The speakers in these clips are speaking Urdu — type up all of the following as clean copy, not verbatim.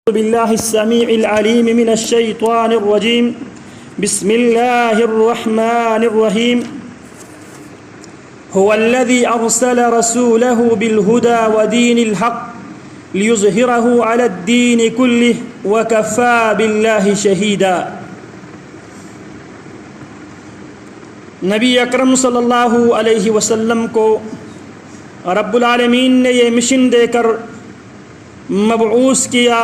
بالله السميع العليم من الشيطان الرجيم بسم الله الرحمن الرحيم هو الذي أرسل رسوله بالهدى ودين الحق ليظهره على الدين كله وكفى بالله شهيدا۔ نبی اکرم صلی اللہ علیہ وسلم کو رب العالمین نے یہ مشن دے کر مبعوث کیا،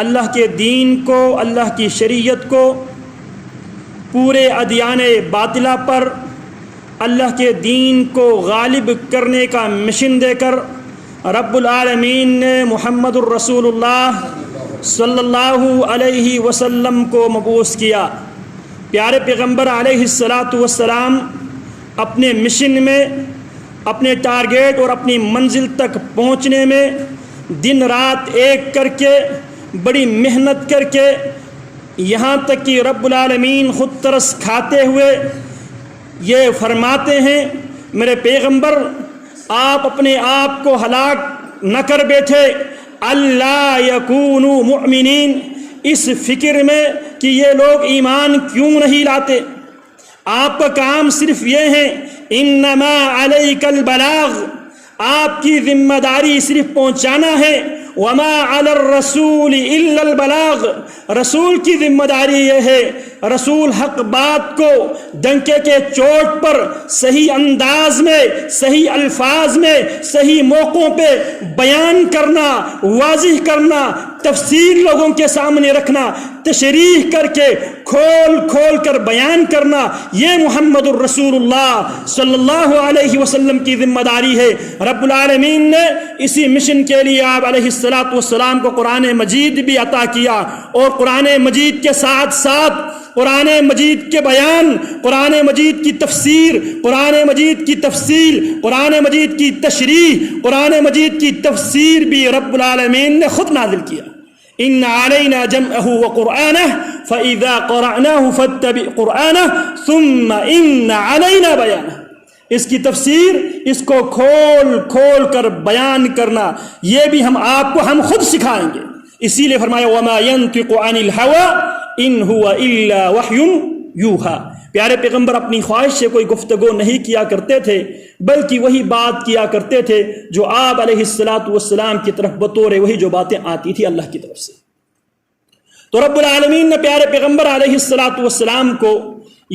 اللہ کے دین کو، اللہ کی شریعت کو پورے ادیان باطلہ پر اللہ کے دین کو غالب کرنے کا مشن دے کر رب العالمین نے محمد الرسول اللہ صلی اللہ علیہ وسلم کو مبعوث کیا۔ پیارے پیغمبر علیہ السلام اپنے مشن میں، اپنے ٹارگیٹ اور اپنی منزل تک پہنچنے میں دن رات ایک کر کے، بڑی محنت کر کے، یہاں تک کہ رب العالمین خود ترس کھاتے ہوئے یہ فرماتے ہیں، میرے پیغمبر آپ اپنے آپ کو ہلاک نہ کر بیٹھے، اللہ یکونوا مؤمنین، اس فکر میں کہ یہ لوگ ایمان کیوں نہیں لاتے۔ آپ کا کام صرف یہ ہے، انما علیک البلاغ، آپ کی ذمہ داری صرف پہنچانا ہے، وما علی الرسول الا البلاغ، رسول کی ذمہ داری یہ ہے رسول حق بات کو ڈنکے کے چوٹ پر صحیح انداز میں، صحیح الفاظ میں، صحیح موقعوں پہ بیان کرنا، واضح کرنا، تفصیل لوگوں کے سامنے رکھنا، تشریح کر کے کھول کھول کر بیان کرنا، یہ محمد الرسول اللہ صلی اللہ علیہ وسلم کی ذمہ داری ہے۔ رب العالمین نے اسی مشن کے لیے آپ علیہ السلام کو قرآن مجید بھی عطا کیا، اور قرآن مجید کے ساتھ ساتھ قرآن مجید کے بیان، قرآن مجید کی تفسیر، قرآن مجید کی تفصیل، قرآن مجید کی تشریح، قرآن مجید کی تفسیر بھی رب العالمین نے خود نازل کیا۔ ان علینا جمعہ وقرآنہ فاذا قرأناہ فاتبع قرآنہ ثم ان علینا بیانہ، اس کی تفسیر، اس کو کھول کھول کر بیان کرنا، یہ بھی آپ کو ہم خود سکھائیں گے۔ اسی لیے فرمایا وما ينطق عن الهوى ان هو الا وحی یوحی، پیارے پیغمبر اپنی خواہش سے کوئی گفتگو نہیں کیا کرتے تھے، بلکہ وہی بات کیا کرتے تھے جو آپ علیہ السلام کی طرف بطور وہی جو باتیں آتی تھی اللہ کی طرف سے۔ تو رب العالمین نے پیارے پیغمبر علیہ السلام کو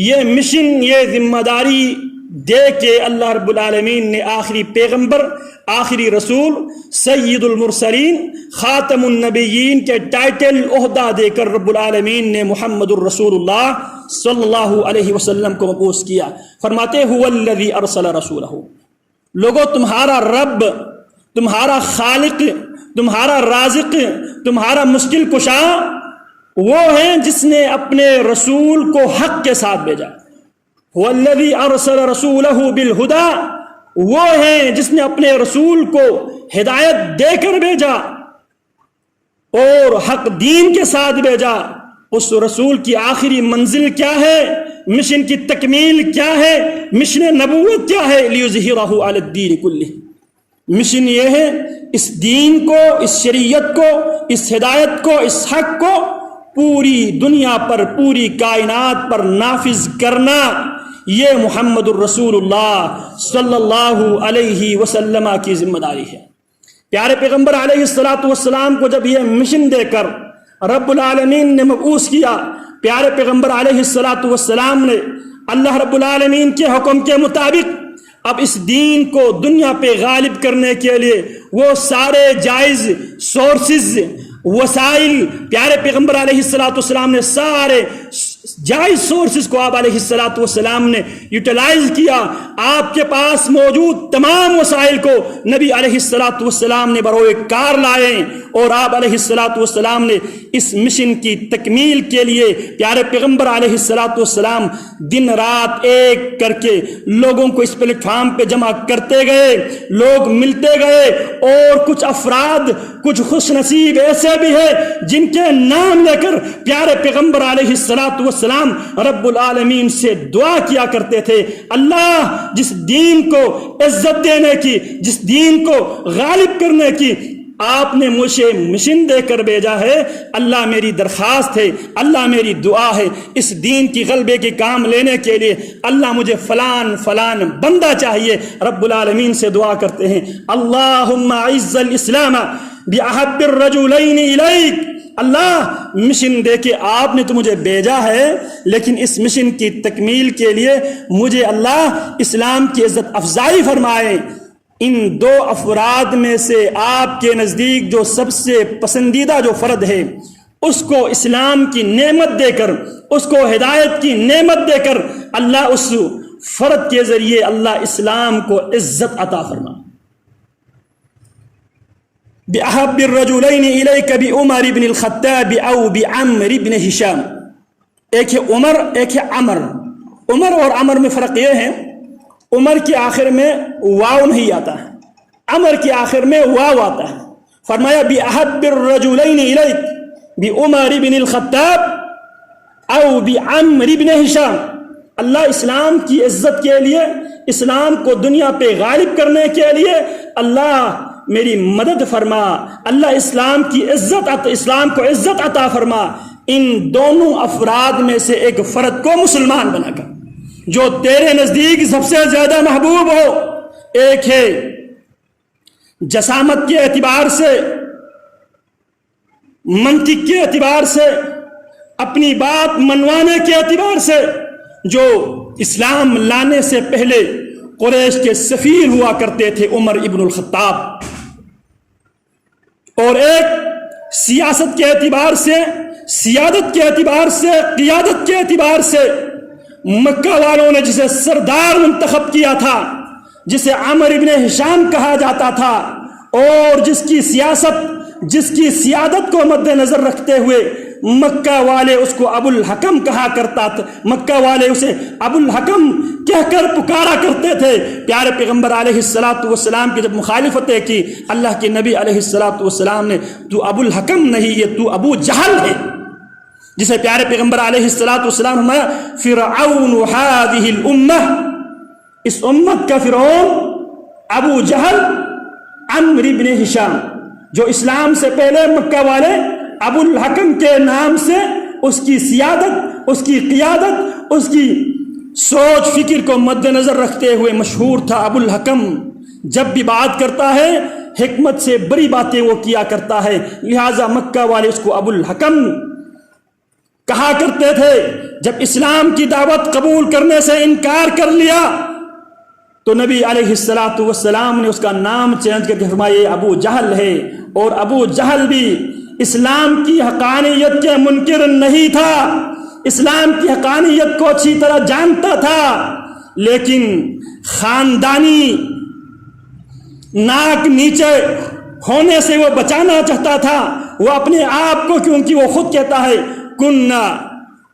یہ مشن، یہ ذمہ داری دے کے اللہ رب العالمین نے آخری پیغمبر، آخری رسول، سید المرسلین، خاتم النبیین کے ٹائٹل عہدہ دے کر رب العالمین نے محمد الرسول اللہ صلی اللہ علیہ وسلم کو مبعوث کیا۔ فرماتے هو الذی ارسل رسولہ، لوگو تمہارا رب، تمہارا خالق، تمہارا رازق، تمہارا مشکل کشا وہ ہیں جس نے اپنے رسول کو حق کے ساتھ بھیجا۔ هو الذی ارسل رسولہ بالہدی، وہ ہیں جس نے اپنے رسول کو ہدایت دے کر بھیجا اور حق دین کے ساتھ بھیجا۔ اس رسول کی آخری منزل کیا ہے؟ مشن کی تکمیل کیا ہے؟ مشن نبوت کیا ہے؟ لیظہرہ علی الدین کلہ، مشن یہ ہے اس دین کو، اس شریعت کو، اس ہدایت کو، اس حق کو پوری دنیا پر، پوری کائنات پر نافذ کرنا، یہ محمد الرسول اللہ صلی اللہ علیہ وسلم کی ذمہ داری ہے۔ پیارے پیغمبر علیہ السلام کو جب یہ مشن دے کر رب العالمین نے مبعوث کیا، پیارے پیغمبر علیہ السلام نے اللہ رب العالمین کے حکم کے مطابق اب اس دین کو دنیا پہ غالب کرنے کے لیے وہ سارے جائز سورسز، وسائل، پیارے پیغمبر علیہ السلام نے سارے جائز سورسز کو آپ علیہ السلام نے یوٹیلائز کیا۔ آپ کے پاس موجود تمام وسائل کو نبی علیہ السلام نے بروئے کار لائے، اور آپ علیہ السلام نے اس مشن کی تکمیل کے لیے پیارے پیغمبر علیہ السلام دن رات ایک کر کے لوگوں کو اس پلیٹ فارم پہ جمع کرتے گئے، لوگ ملتے گئے، اور کچھ افراد، کچھ خوش نصیب ایسے بھی ہیں جن کے نام لے کر پیارے پیغمبر علیہ السلام رب العالمین سے دعا کیا کرتے تھے، اللہ جس دین کو عزت دینے کی، جس دین کو غالب کرنے کی آپ نے مجھے مشن دے کر بھیجا ہے، اللہ میری درخواست ہے، اللہ میری دعا ہے، اس دین کی غلبے کے کام لینے کے لیے اللہ مجھے فلان فلان بندہ چاہیے۔ رب العالمین سے دعا کرتے ہیں، اللہم اعز الاسلام باحب الرجلین الیک۔ اللہ مشن دے کے آپ نے تو مجھے بھیجا ہے، لیکن اس مشن کی تکمیل کے لیے مجھے اللہ اسلام کی عزت افزائی فرمائے۔ ان دو افراد میں سے آپ کے نزدیک جو سب سے پسندیدہ جو فرد ہے، اس کو اسلام کی نعمت دے کر، اس کو ہدایت کی نعمت دے کر اللہ اس فرد کے ذریعے اللہ اسلام کو عزت عطا فرما۔ بِأَحَبِّ الرَّجُلَيْنِ إِلَيْكَ بِعُمَرِ بْنِ الْخَطَّابِ أَوْ بِعَمْرِ بْنِ ہشام۔ ایک ہے عمر، ایک ہے عمر۔ عمر اور عمر میں فرق یہ ہے، عمر کے آخر میں واو نہیں آتا ہے، عمر کے آخر میں واو آتا ہے۔ فرمایا بِأَحَبِّ الرَّجُلَيْنِ إِلَيْكَ بِعُمَرِ بْنِ الْخَطَّابِ أَوْ بِعَمْرِ بْنِ ہشام۔ اللہ اسلام کی عزت کے لیے، اسلام کو دنیا پہ غالب کرنے کے لیے اللہ میری مدد فرما، اللہ اسلام کی عزت، اسلام کو عزت عطا فرما۔ ان دونوں افراد میں سے ایک فرد کو مسلمان بنا کر جو تیرے نزدیک سب سے زیادہ محبوب ہو۔ ایک ہے جسامت کے اعتبار سے، منطق کے اعتبار سے، اپنی بات منوانے کے اعتبار سے، جو اسلام لانے سے پہلے قریش کے سفیر ہوا کرتے تھے، عمر ابن الخطاب۔ اور ایک سیاست کے اعتبار سے، سیادت کے اعتبار سے، قیادت کے اعتبار سے مکہ والوں نے جسے سردار منتخب کیا تھا، جسے عمر ابن ہشام کہا جاتا تھا، اور جس کی سیاست، جس کی سیادت کو مد نظر رکھتے ہوئے مکہ والے اس کو ابو الحکم کہا کرتا تھا، مکہ والے اسے ابو الحکم کہہ کر پکارا کرتے تھے۔ پیارے پیغمبر علیہ السلام کی جب مخالفتیں کی، اللہ کے نبی علیہ السلام نے تو ابو الحکم نہیں، یہ تو ابو جہل ہے، جسے پیارے پیغمبر علیہ السلام فرمایا فرعون هذه الامہ، اس امت کا فرعون ابو جہل عمرو بن ہشام، جو اسلام سے پہلے مکہ والے ابو الحکم کے نام سے اس کی سیادت، اس کی قیادت، اس کی سوچ فکر کو مد نظر رکھتے ہوئے مشہور تھا۔ ابو الحکم جب بھی بات کرتا ہے حکمت سے بڑی باتیں وہ کیا کرتا ہے، لہٰذا مکہ والے اس کو ابو الحکم کہا کرتے تھے۔ جب اسلام کی دعوت قبول کرنے سے انکار کر لیا تو نبی علیہ السلام نے اس کا نام چینج کر کے فرمایا یہ ابو جہل ہے۔ اور ابو جہل بھی اسلام کی حقانیت کے منکر نہیں تھا، اسلام کی حقانیت کو اچھی طرح جانتا تھا، لیکن خاندانی ناک نیچے ہونے سے وہ بچانا چاہتا تھا۔ وہ اپنے آپ کو، کیونکہ وہ خود کہتا ہے کننا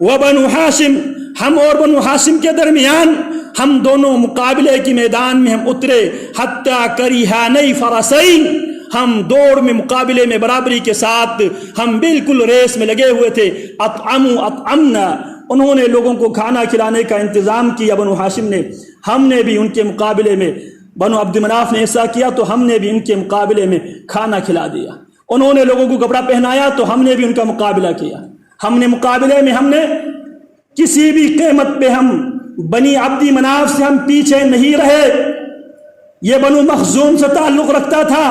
وبنو ہاشم، ہم اور بنو ہاشم کے درمیان ہم دونوں مقابلے کی میدان میں ہم اترے، حتیٰ کریہانی فرسین، ہم دوڑ میں مقابلے میں برابری کے ساتھ ہم بالکل ریس میں لگے ہوئے تھے۔ اطعمنا، انہوں نے لوگوں کو کھانا کھلانے کا انتظام کیا بنو ہاشم نے، ہم نے بھی ان کے مقابلے میں، بنو عبد مناف نے ایسا کیا تو ہم نے بھی ان کے مقابلے میں کھانا کھلا دیا۔ انہوں نے لوگوں کو کپڑا پہنایا تو ہم نے بھی ان کا مقابلہ کیا۔ ہم نے مقابلے میں، ہم نے کسی بھی قیمت پہ ہم بنی عبد مناف سے ہم پیچھے نہیں رہے۔ یہ بنو مخزوم سے تعلق رکھتا تھا،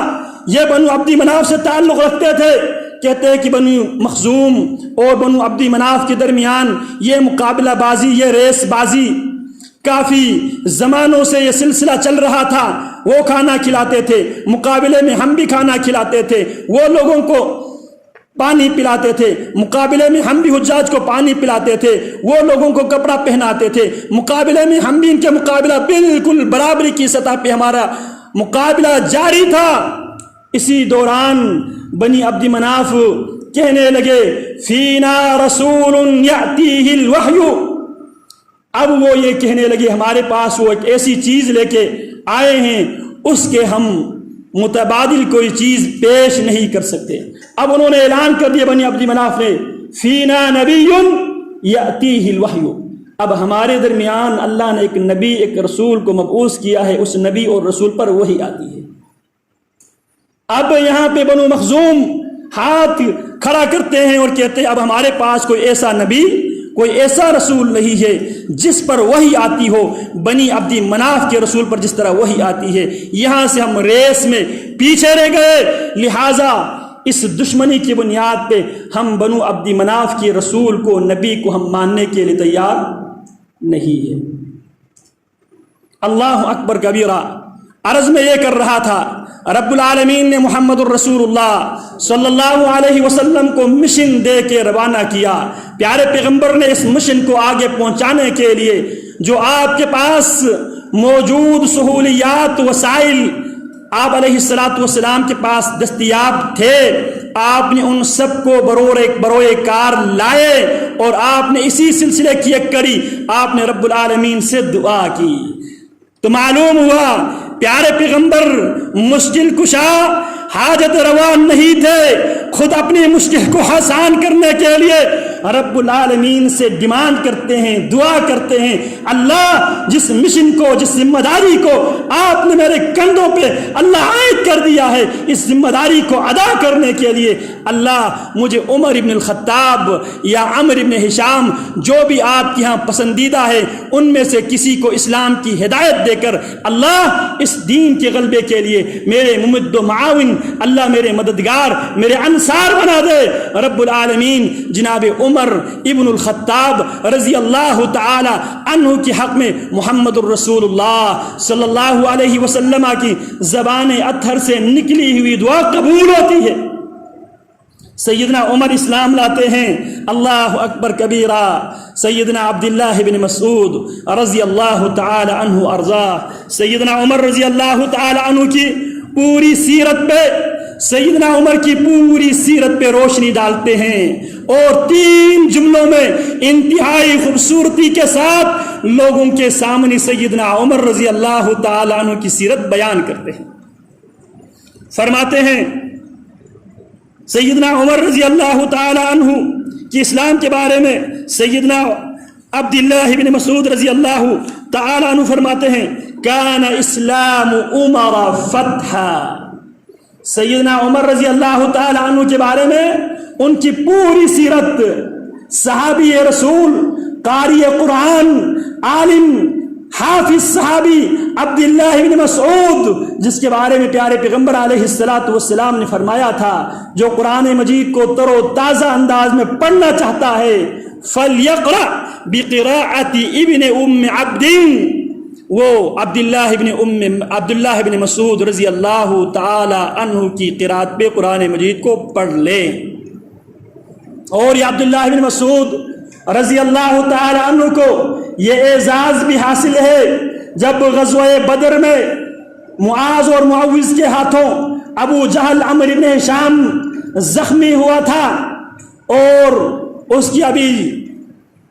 یہ بنو عبد مناف سے تعلق رکھتے تھے۔ کہتے ہیں کہ بنو مخزوم اور بنو عبد مناف کے درمیان یہ مقابلہ بازی، یہ ریس بازی کافی زمانوں سے یہ سلسلہ چل رہا تھا۔ وہ کھانا کھلاتے تھے، مقابلے میں ہم بھی کھانا کھلاتے تھے، وہ لوگوں کو پانی پلاتے تھے، مقابلے میں ہم بھی حجاج کو پانی پلاتے تھے، وہ لوگوں کو کپڑا پہناتے تھے، مقابلے میں ہم بھی ان کے مقابلہ، بالکل برابری کی سطح پہ ہمارا مقابلہ جاری تھا۔ اسی دوران بنی عبد مناف کہنے لگے فینا رسول یأتیہ الوحی، اب وہ یہ کہنے لگے ہمارے پاس وہ ایک ایسی چیز لے کے آئے ہیں اس کے ہم متبادل کوئی چیز پیش نہیں کر سکتے۔ اب انہوں نے اعلان کر دیا بنی عبد مناف نے فینا نبی یأتیہ الوحی، اب ہمارے درمیان اللہ نے ایک نبی، ایک رسول کو مبعوث کیا ہے، اس نبی اور رسول پر وحی آتی ہے۔ اب یہاں پہ بنو مخزوم ہاتھ کھڑا کرتے ہیں اور کہتے ہیں اب ہمارے پاس کوئی ایسا نبی، کوئی ایسا رسول نہیں ہے جس پر وحی آتی ہو بنی عبد مناف کے رسول پر جس طرح وحی آتی ہے۔ یہاں سے ہم ریس میں پیچھے رہ گئے، لہٰذا اس دشمنی کی بنیاد پہ ہم بنو عبد مناف کے رسول کو، نبی کو ہم ماننے کے لیے تیار نہیں ہے۔ اللہ اکبر کبیرہ۔ عرض میں یہ کر رہا تھا، رب العالمین نے محمد الرسول اللہ صلی اللہ علیہ وسلم کو مشن دے کے روانہ کیا۔ پیارے پیغمبر نے اس مشن کو آگے پہنچانے کے لیے جو آپ کے پاس موجود سہولیات، وسائل آپ علیہ السلام کے پاس دستیاب تھے، آپ نے ان سب کو بروئے کار لائے اور آپ نے اسی سلسلے کی ایک کڑی آپ نے رب العالمین سے دعا کی۔ تو معلوم ہوا پیارے پیغمبر مشکل کشا، حاجت روا نہیں تھے، خود اپنی مشکل کو آسان کرنے کے لیے رب العالمین سے ڈیمانڈ کرتے ہیں، دعا کرتے ہیں، اللہ جس مشن کو، جس ذمہ داری کو آپ نے میرے کندھوں پہ اللہ عائد کر دیا ہے، اس ذمہ داری کو ادا کرنے کے لیے اللہ مجھے عمر ابن الخطاب یا عمر ابن ہشام جو بھی آپ کے ہاں پسندیدہ ہے ان میں سے کسی کو اسلام کی ہدایت دے کر اللہ اس دین کے غلبے کے لیے میرے ممد و معاون، اللہ میرے مددگار، میرے انصار بنا دے۔ رب العالمین جناب عمر ابن الخطاب رضی اللہ تعالی عنہ کے حق میں محمد الرسول اللہ صلی اللہ علیہ وسلم کی زبان اطہر سے نکلی ہوئی دعا قبول ہوتی ہے۔ سیدنا عمر اسلام لاتے ہیں، اللہ اکبر کبیرہ۔ سیدنا عبداللہ بن مسعود رضی اللہ تعالی عنہ ارضا، سیدنا عمر رضی اللہ تعالی عنہ کی پوری سیرت پہ، سیدنا عمر کی پوری سیرت پہ روشنی ڈالتے ہیں اور 3 جملوں میں انتہائی خوبصورتی کے ساتھ لوگوں کے سامنے سیدنا عمر رضی اللہ تعالی عنہ کی سیرت بیان کرتے ہیں۔ فرماتے ہیں سیدنا عمر رضی اللہ تعالی عنہ کی اسلام کے بارے میں، سیدنا عبداللہ بن مسعود رضی اللہ تعالی عنہ فرماتے ہیں کان اسلام عمر فتحا۔ سیدنا عمر رضی اللہ تعالی عنہ کے بارے میں ان کی پوری سیرت، صحابی رسول، قاری قرآن، عالم، حافظ صحابی عبداللہ بن مسعود، جس کے بارے میں پیارے پیغمبر علیہ السلام نے فرمایا تھا جو قرآن مجید کو تر و تازہ انداز میں پڑھنا چاہتا ہے فَلْيَقْرَأْ بِقِرَاءَةِ ابن ام عبد، وہ عبداللہ بن مسعود رضی اللہ تعالی عنہ کی قرات پہ قرآن مجید کو پڑھ لیں۔ اور یہ عبداللہ بن مسعود رضی اللہ تعالی عنہ کو یہ اعزاز بھی حاصل ہے جب غزوہ بدر میں معاذ اور معوذ کے ہاتھوں ابو جہل عمر بن ہشام زخمی ہوا تھا اور اس کی ابھی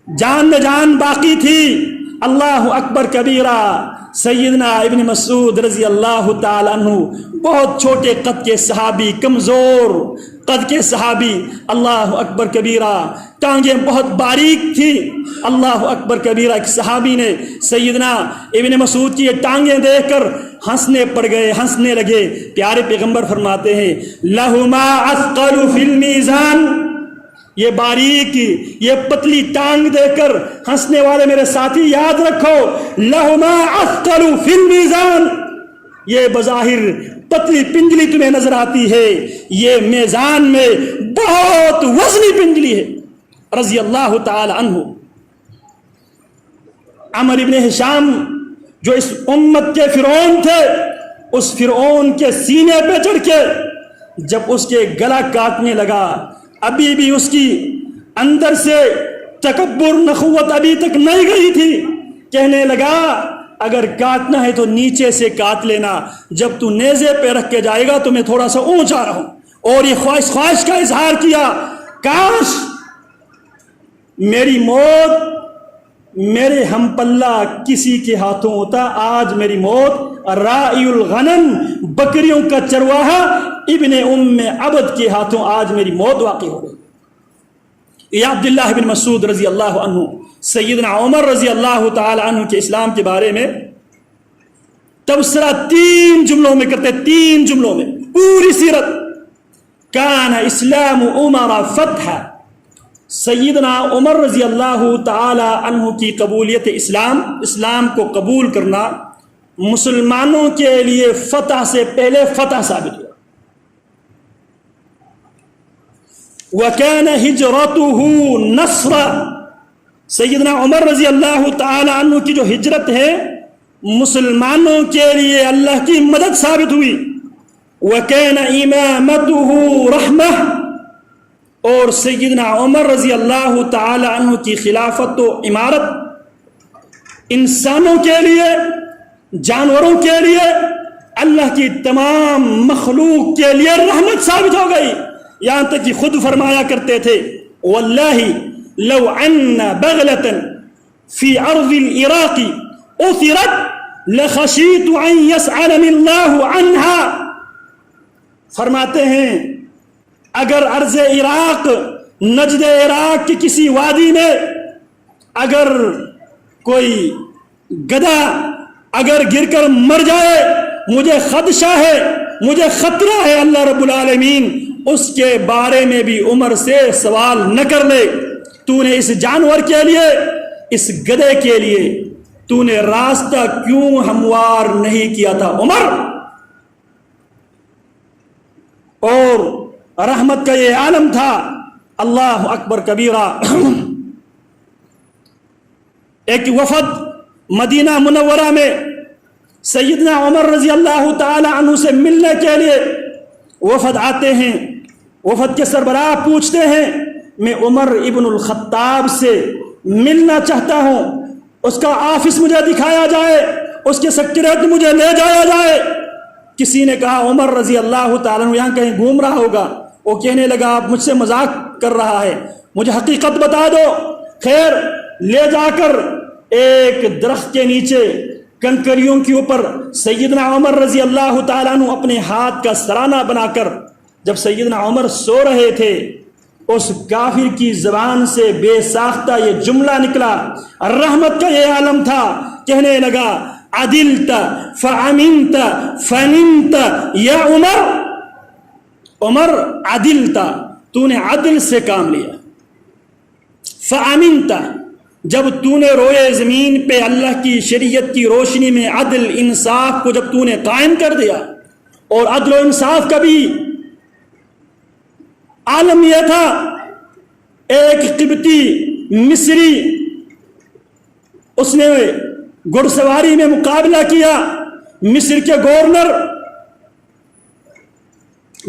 جان میں جان باقی تھی۔ اللہ اکبر کبیرہ۔ سیدنا ابن مسعود رضی اللہ تعالی عنہ بہت چھوٹے قد کے صحابی، کمزور قد کے صحابی، اللہ اکبر کبیرہ، ٹانگیں بہت باریک تھی، اللہ اکبر کبیرہ۔ ایک صحابی نے سیدنا ابن مسعود کی یہ ٹانگیں دیکھ کر ہنسنے پڑ گئے، ہنسنے لگے۔ پیارے پیغمبر فرماتے ہیں لہما اثقل فی المیزان، یہ باریک، یہ پتلی ٹانگ دے کر ہنسنے والے میرے ساتھی یاد رکھو، لہما اثقل فی المیزان، یہ بظاہر پتلی پنجلی تمہیں نظر آتی ہے، یہ میزان میں بہت وزنی پنجلی ہے۔ رضی اللہ تعالی عنہ۔ عمر ابن ہشام جو اس امت کے فرعون تھے، اس فرعون کے سینے پہ چڑھ کے جب اس کے گلا کاٹنے لگا، ابھی بھی اس کی اندر سے تکبر، نخوت ابھی تک نہیں گئی تھی، کہنے لگا اگر کاٹنا ہے تو نیچے سے کاٹ لینا، جب تو نیزے پہ رکھ کے جائے گا تو میں تھوڑا سا اونچا رہوں۔ اور یہ خواہش کا اظہار کیا، کاش میری موت میرے ہم پلہ کسی کے ہاتھوں ہوتا، آج میری موت راعی الغنم، بکریوں کا چرواہا ابن ام عبد کے ہاتھوں آج میری موت واقع ہو گئی۔ یہ عبداللہ بن مسعود رضی اللہ عنہ سیدنا عمر رضی اللہ تعالی عنہ کے اسلام کے بارے میں تبصرہ 3 جملوں میں کرتے، 3 جملوں میں پوری سیرت. کان اسلام عمر فتح، سیدنا عمر رضی اللہ تعالی عنہ کی قبولیت اسلام کو قبول کرنا مسلمانوں کے لیے فتح سے پہلے فتح ثابت ہوا. وَكَانَ هِجْرَتُهُ نَصْرًا، سیدنا عمر رضی اللہ تعالی عنہ کی جو ہجرت ہے مسلمانوں کے لیے اللہ کی مدد ثابت ہوئی. وَكَانَ إِمَامَتُهُ رَحْمَةً، اور سیدنا عمر رضی اللہ تعالی عنہ کی خلافت و امارت انسانوں کے لیے، جانوروں کے لیے، اللہ کی تمام مخلوق کے لیے رحمت ثابت ہو گئی. یہاں تک کہ خود فرمایا کرتے تھے واللہ لو ان بغلة فی ارض العراق اثرت لخشیت ان یسألنی اللہ عنها، فرماتے ہیں اگر ارض عراق، نجد عراق کی کسی وادی میں اگر کوئی گدھا اگر گر کر مر جائے، مجھے خدشہ ہے، مجھے خطرہ ہے اللہ رب العالمین اس کے بارے میں بھی عمر سے سوال نہ کر لے. تو نے اس جانور کے لیے، اس گدھے کے لیے تو نے راستہ کیوں ہموار نہیں کیا تھا عمر؟ اور رحمت کا یہ عالم تھا. اللہ اکبر کبیرہ. ایک وفد مدینہ منورہ میں سیدنا عمر رضی اللہ تعالی عنہ سے ملنے کے لیے وفد آتے ہیں. وفد کے سربراہ پوچھتے ہیں میں عمر ابن الخطاب سے ملنا چاہتا ہوں، اس کا آفس مجھے دکھایا جائے، اس کے سیکریٹریٹ مجھے لے جایا جائے. کسی نے کہا عمر رضی اللہ تعالیٰ عنہ یہاں کہیں گھوم رہا ہوگا. وہ کہنے لگا آپ مجھ سے مذاق کر رہا ہے، مجھے حقیقت بتا دو. خیر، لے جا کر ایک درخت کے نیچے کنکریوں کے اوپر سیدنا عمر رضی اللہ تعالیٰ عنہ اپنے ہاتھ کا سرانہ بنا کر، جب سیدنا عمر سو رہے تھے اس کافر کی زبان سے بے ساختہ یہ جملہ نکلا. رحمت کا یہ عالم تھا. کہنے لگا عدلت فامنت فنمت یا عمر، عمر عدلت، تو نے عدل سے کام لیا. فامنت، جب تو نے روئے زمین پہ اللہ کی شریعت کی روشنی میں عدل انصاف کو جب تو نے قائم کر دیا. اور عدل و انصاف کا بھی عالم یہ تھا، ایک قبطی مصری اس نے گھڑ سواری میں مقابلہ کیا. مصر کے گورنر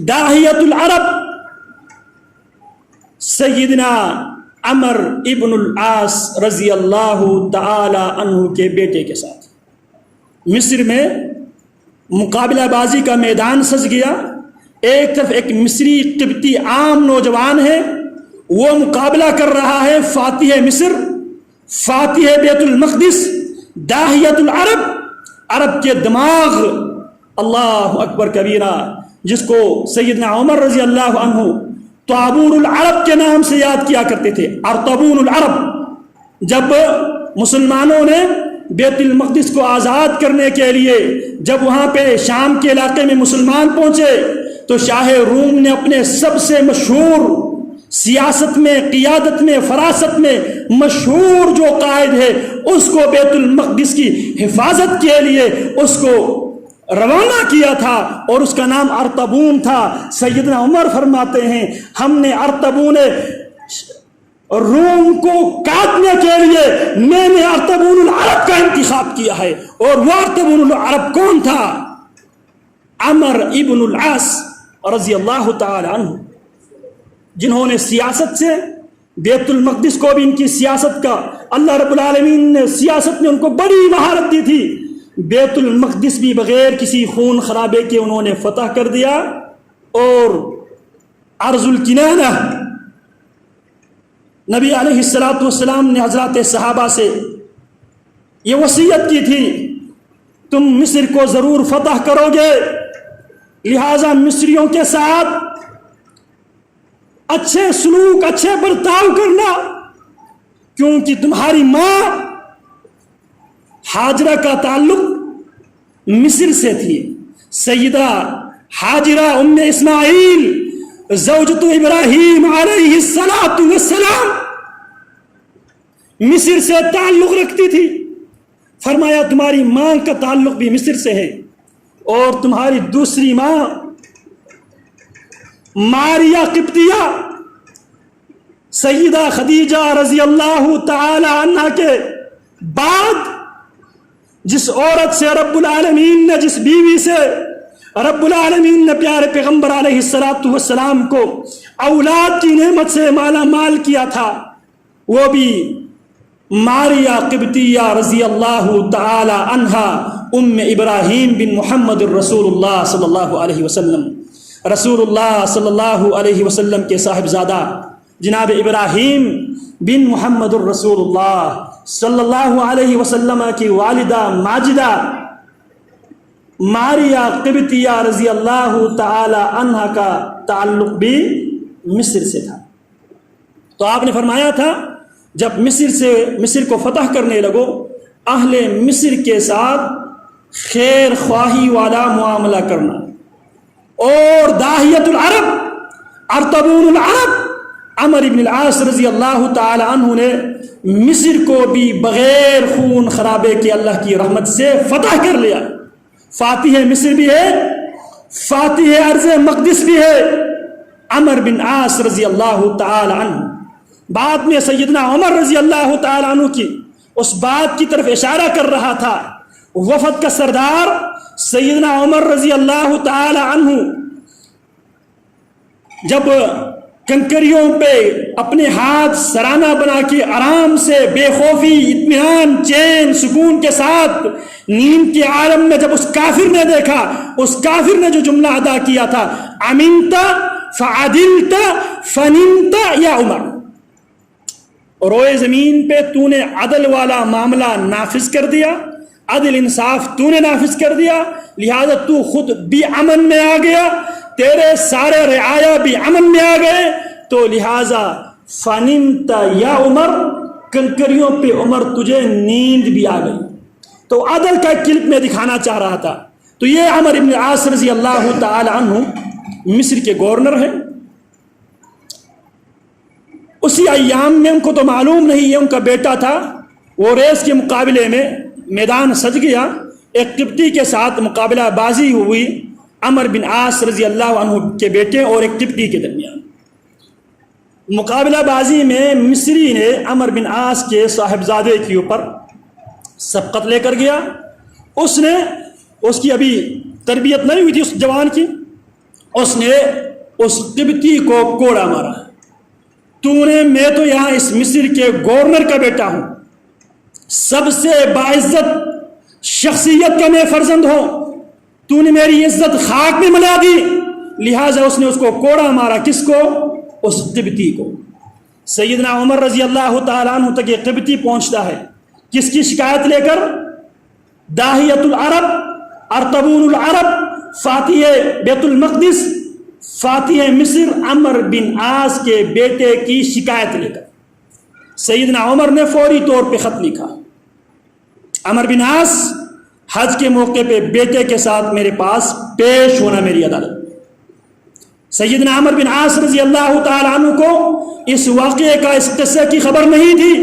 داہیت العرب سیدنا عمر ابن العاص رضی اللہ تعالی عنہ کے بیٹے کے ساتھ مصر میں مقابلہ بازی کا میدان سج گیا. ایک طرف ایک مصری قبطی عام نوجوان ہے، وہ مقابلہ کر رہا ہے فاتح مصر، فاتح بیت المقدس، داہیت العرب، عرب کے دماغ. اللہ اکبر کبیرہ، جس کو سیدنا عمر رضی اللہ عنہ طابور العرب کے نام سے یاد کیا کرتے تھے. ارطبون العرب. جب مسلمانوں نے بیت المقدس کو آزاد کرنے کے لیے جب وہاں پہ شام کے علاقے میں مسلمان پہنچے تو شاہ روم نے اپنے سب سے مشہور، سیاست میں، قیادت میں، فراست میں مشہور جو قائد ہے اس کو بیت المقدس کی حفاظت کے لیے اس کو روانہ کیا تھا اور اس کا نام ارطبون تھا. سیدنا عمر فرماتے ہیں ہم نے ارطبون روم کو کاٹنے کے لیے میں نے ارطبون العرب کا انتخاب کیا ہے. اور وہ ارطبون العرب کون تھا؟ عمر ابن العاص رضی اللہ تعالی عنہ، جنہوں نے سیاست سے بیت المقدس کو بھی، ان کی سیاست کا اللہ رب العالمین نے سیاست میں ان کو بڑی مہارت دی تھی. بیت المقدس بھی بغیر کسی خون خرابے کے انہوں نے فتح کر دیا. اور ارض الکنانہ، نبی علیہ الصلوۃ والسلام نے حضرات صحابہ سے یہ وصیت کی تھی تم مصر کو ضرور فتح کرو گے، لہذا مصریوں کے ساتھ اچھے سلوک، اچھے برتاؤ کرنا، کیونکہ تمہاری ماں ہاجرہ کا تعلق مصر سے تھی. سیدہ حاجرہ ام اسماعیل زوجۃ ابراہیم علیہ السلام مصر سے تعلق رکھتی تھی. فرمایا تمہاری ماں کا تعلق بھی مصر سے ہے، اور تمہاری دوسری ماں ماریہ قبطیہ سیدہ خدیجہ رضی اللہ تعالی عنہ کے بعد جس عورت سے رب العالمین نے، جس بیوی سے رب العالمین نے پیارے پیغمبر علیہ السلام کو اولاد کی نعمت سے مالا مال کیا تھا، وہ بھی ماریہ قبطیہ رضی اللہ تعالی عنہا ام ابراہیم بن محمد رسول اللہ صلی اللہ علیہ وسلم. رسول اللہ صلی اللہ علیہ وسلم کے صاحبزادہ جناب ابراہیم بن محمد الرسول اللہ صلی اللہ علیہ وسلم کی والدہ ماجدہ ماریہ قبطیہ رضی اللہ تعالی عنہا کا تعلق بھی مصر سے تھا. تو آپ نے فرمایا تھا جب مصر کو فتح کرنے لگو، اہل مصر کے ساتھ خیر خواہی والا معاملہ کرنا، اور داہیت العرب ارطبون العرب عمر بن العاص رضی اللہ تعالی عنہ نے مصر کو بھی بغیر خون خرابے کے اللہ کی رحمت سے فتح کر لیا. فاتح مصر بھی ہے، فاتح ارض مقدس بھی ہے عمر بن عاص رضی اللہ تعالی عنہ. بعد میں سیدنا عمر رضی اللہ تعالی عنہ کی اس بات کی طرف اشارہ کر رہا تھا. وفد کا سردار سیدنا عمر رضی اللہ تعالی عنہ جب کنکریوں پہ اپنے ہاتھ سرانہ بنا کے آرام سے بے خوفی، اطمینان، چین، سکون کے ساتھ نیند کے عالم میں جب اس کافر نے دیکھا، اس کافر نے جو جملہ ادا کیا تھا، امنت فعدلت فنمت یا عمر، روئے زمین پہ تو نے عدل والا معاملہ نافذ کر دیا، عدل انصاف تو نے نافذ کر دیا، لہذا تو خود بھی امن میں آ گیا، تیرے سارے رعایا بھی امن میں آ گئے، تو لہذا فنمت یا عمر، کنکریوں پہ عمر تجھے نیند بھی آ گئی. تو عدل کا کلپ میں دکھانا چاہ رہا تھا. تو یہ عمر بن العاص رضی اللہ تعالی عنہ مصر کے گورنر ہیں. اسی ایام میں ان کو تو معلوم نہیں، یہ ان کا بیٹا تھا، وہ ریس کے مقابلے میں میدان سج گیا، ایک قبطی کے ساتھ مقابلہ بازی ہوئی عمر بن عاص رضی اللہ عنہ کے بیٹے اور ایک قبطی کے درمیان. مقابلہ بازی میں مصری نے عمر بن عاص کے صاحبزادے کے اوپر سبقت لے کر گیا. اس کی ابھی تربیت نہیں ہوئی تھی اس جوان کی، اس نے اس قبطی کو کوڑا مارا. میں تو یہاں اس مصر کے گورنر کا بیٹا ہوں، سب سے باعزت شخصیت کا میں فرزند ہوں، تو نے میری عزت خاک میں ملا دی، لہٰذا اس نے اس کو کوڑا مارا. کس کو؟ اس قبطی کو. سیدنا عمر رضی اللہ تعالیٰ عنہ تک یہ قبطی پہنچتا ہے، کس کی شکایت لے کر؟ داہیت العرب ارطبون العرب فاتح بیت المقدس فاتح مصر عمر بن عاص کے بیٹے کی شکایت لے کر سیدنا عمر نے فوری طور پہ خط لکھا، عمر بن عاص حج کے موقع پہ بیٹے کے ساتھ میرے پاس پیش ہونا میری عدالت. سیدنا عمر بن عاص رضی اللہ تعالی عنہ کو اس واقعے کا، اس قصے کی خبر نہیں تھی،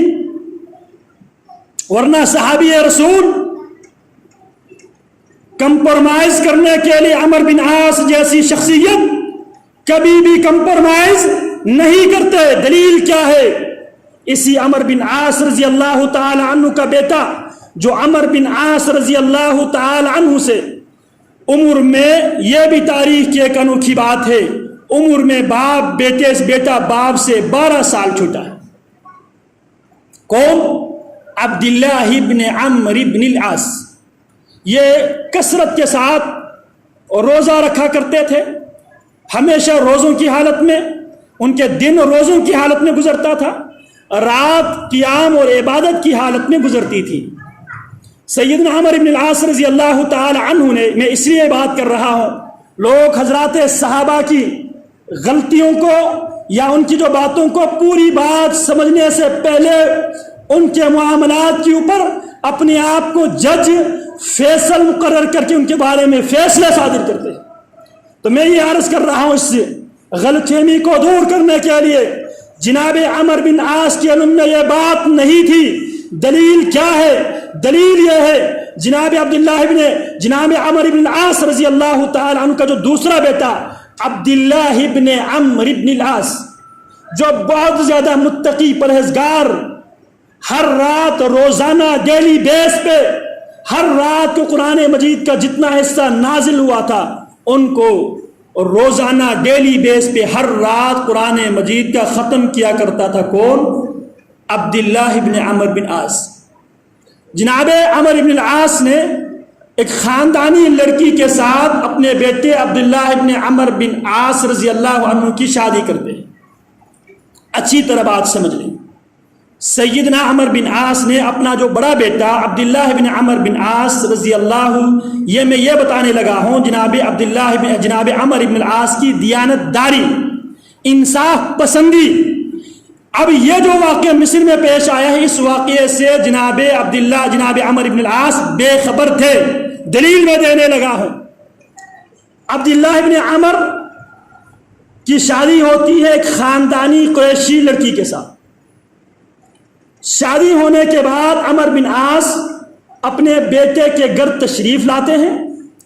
ورنہ صحابی رسول کمپرومائز کرنے کے لیے عمر بن عاص جیسی شخصیت کبھی بھی کمپرومائز نہیں کرتے. دلیل کیا ہے؟ اسی عمر بن عاص رضی اللہ تعالی عنہ کا بیٹا جو عمر بن عاص رضی اللہ تعالی عنہ سے عمر میں، یہ بھی تاریخ کی ایک انوکھی بات ہے، عمر میں بیٹا باپ سے 12 سال چھوٹا ہے. کون؟ عبداللہ ابن عمرو ابن العاص. یہ کثرت کے ساتھ روزہ رکھا کرتے تھے، ہمیشہ روزوں کی حالت میں، ان کے دن روزوں کی حالت میں گزرتا تھا، رات قیام اور عبادت کی حالت میں گزرتی تھی. سیدنا عمر بن العاص رضی اللہ تعالی عنہ نے، میں اس لیے بات کر رہا ہوں، لوگ حضرات صحابہ کی غلطیوں کو یا ان کی جو باتوں کو پوری بات سمجھنے سے پہلے ان کے معاملات کے اوپر اپنے آپ کو جج فیصل مقرر کر کے ان کے بارے میں فیصلے صادر کرتے ہیں۔ تو میں یہ عرض کر رہا ہوں اس غلط فہمی کو دور کرنے کے لیے، جناب عمر بن عاص کے علم میں یہ بات نہیں تھی۔ دلیل کیا ہے؟ دلیل یہ ہے جناب عمر بن العاص رضی اللہ تعالی عنہ کا جو دوسرا بیٹا عبداللہ بن عمرو بن العاص، جو بہت زیادہ متقی پرہیزگار، ہر رات روزانہ ڈیلی بیس پہ ہر رات کو قرآن مجید کا جتنا حصہ نازل ہوا تھا ان کو روزانہ ڈیلی بیس پہ ہر رات قرآن مجید کا ختم کیا کرتا تھا۔ کون؟ عبداللہ بن عمرو بن عاص۔ جناب عمر بن العاص نے ایک خاندانی لڑکی کے ساتھ اپنے بیٹے عبداللہ بن عمرو بن عاص رضی اللہ عنہ کی شادی کرتے ہیں۔ اچھی طرح بات سمجھ لیں، سیدنا عمر بن عاص نے اپنا جو بڑا بیٹا عبداللہ بن عمر بن عاص رضی اللہ، میں یہ بتانے لگا ہوں جناب عمر بن العاص کی دیانت داری، انصاف پسندی۔ اب یہ جو واقعہ مصر میں پیش آیا ہے، اس واقعے سے جناب عمر بن العاص بے خبر تھے۔ دلیل میں دینے لگا ہوں، عبداللہ بن عمر کی شادی ہوتی ہے ایک خاندانی قریشی لڑکی کے ساتھ۔ شادی ہونے کے بعد عمر بن عاص اپنے بیٹے کے گھر تشریف لاتے ہیں۔